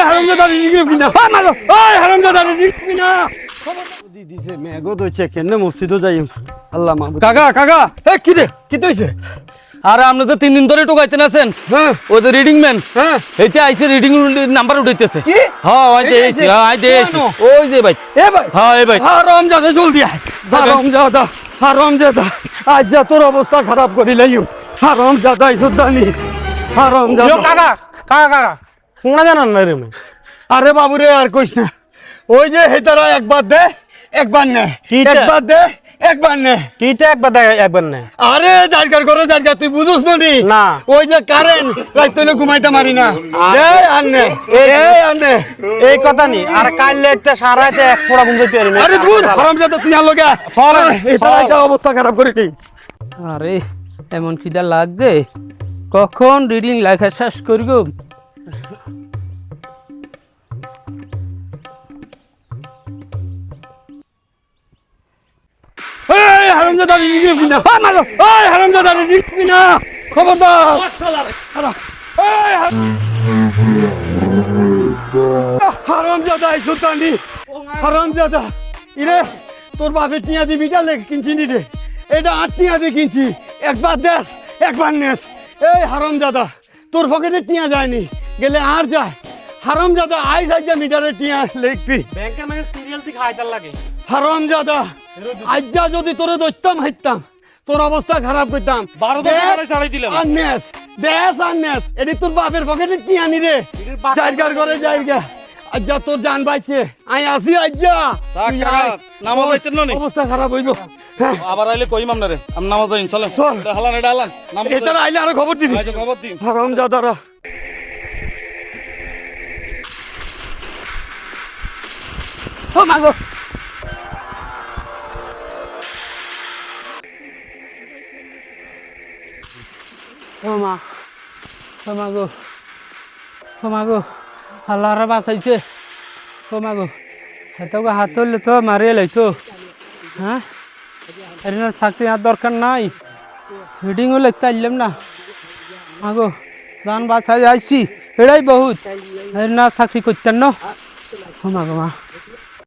হারামজাদা রিডিং কিনা মারো ওই হারামজাদা রিডিং কিনা দি দিছে মেগো দইছে কেন মসজিদও যাই আল্লাহ মাহবুব কাকা কাকা এ কি রে কি দইছে আরে আপনি তো 3 দিন ধরে টোকাইতেন আছেন হ্যাঁ ওই যে রিডিং ম্যান হ্যাঁ এইতে আইছে রিডিং নাম্বার উঠাইতেছে কি হ্যাঁ ওই যে আইছে আই দেছি ওই যে ভাই এ ভাই হ্যাঁ এই ভাই হারামজাদা জলদি আয় হারামজাদা হারামজাদা আজ যা তোর অবস্থা খারাপ করি লাইও হারামজাদা ইসুদানি হারামজাদা কাকা কাকা কাকা শোনা জানান না রে আরে বাবু রে আর কইস না ওই যে হেতারা একবার দে একবার নে কিটা? একবার দে একবার নে কিটা একবার না আরে জায়গার করে জায়গা তুই বুঝুস নি না। ওই যে কারেন্ট রাত তৈলে ঘুমাইতে মারি না দে আনে এই আনে এই কথা নি আর কাল একটা সারাইতে এক ফোড়া গুন যেতে পারি আরে ভূত হারামজাদা তুই আলোকে চল, হেতারা চল। একটা অবস্থা খারাপ করে কি আরে এমন খিদা লাগছে কখন রিডিং লেখা শেষ করব এই হারামজাদা রিডিং কিনা মারো ওই হারামজাদা রিডিং কিনা খবরদার সারা এই হারামজাদা ইসুদানি হারামজাদা ইরে তোর বাপে টিয়া দিবি টা লেখ কিনছি নি রে এটা 8 টিয়া দিয়ে কিনছি একবার দেখ একবার নেস এই হারামজাদা তোর পকেটে টিয়া যায়নি গেলে আর যায় হারামজাদা আই যাই যা মিটারে টিয়া লেখবি ব্যাংকের মানে সিরিয়াল থেকে খাইতার লাগে হারামজাদা আজ্জা যদি তোরে দইতাম হাইতাম তোর অবস্থা খারাপ করতাম 12 টাকা ছাড়াই দিলাম। আননেস দেশ আননেস এডি তোর বাপের পকেটে কি আনি রে জায়গার করে জায়গা আজ্জা তোর জান বাইছে আই আসি আজ্জা থাক তুই কাকা, আয়। নামাজ হইতেন না নি? অবস্থা খারাপ হইব হ্যাঁ আবার আইলে কইম আপনারে আমি নামাজ যাইন চলেন চল। এটা হালান এটা হালান নামাজ এটা আইলে আরো খবর দিবি যাইন খবর দিন হারামজাদারা ও মাগো ও মা ও মাগো ও মাগো আল্লাহরে বাঁচাইছে ও মাগো এতগো হাত ধরলে তো মারিয়ে লাইতো হ্যাঁ এর চাকরি আর দরকার নাই রিডিংও লিখতে পারলাম না মাগো গান বাঁচাই আইছি এটাই বহুত এর না চাকরি করতেন না ও মাগো মা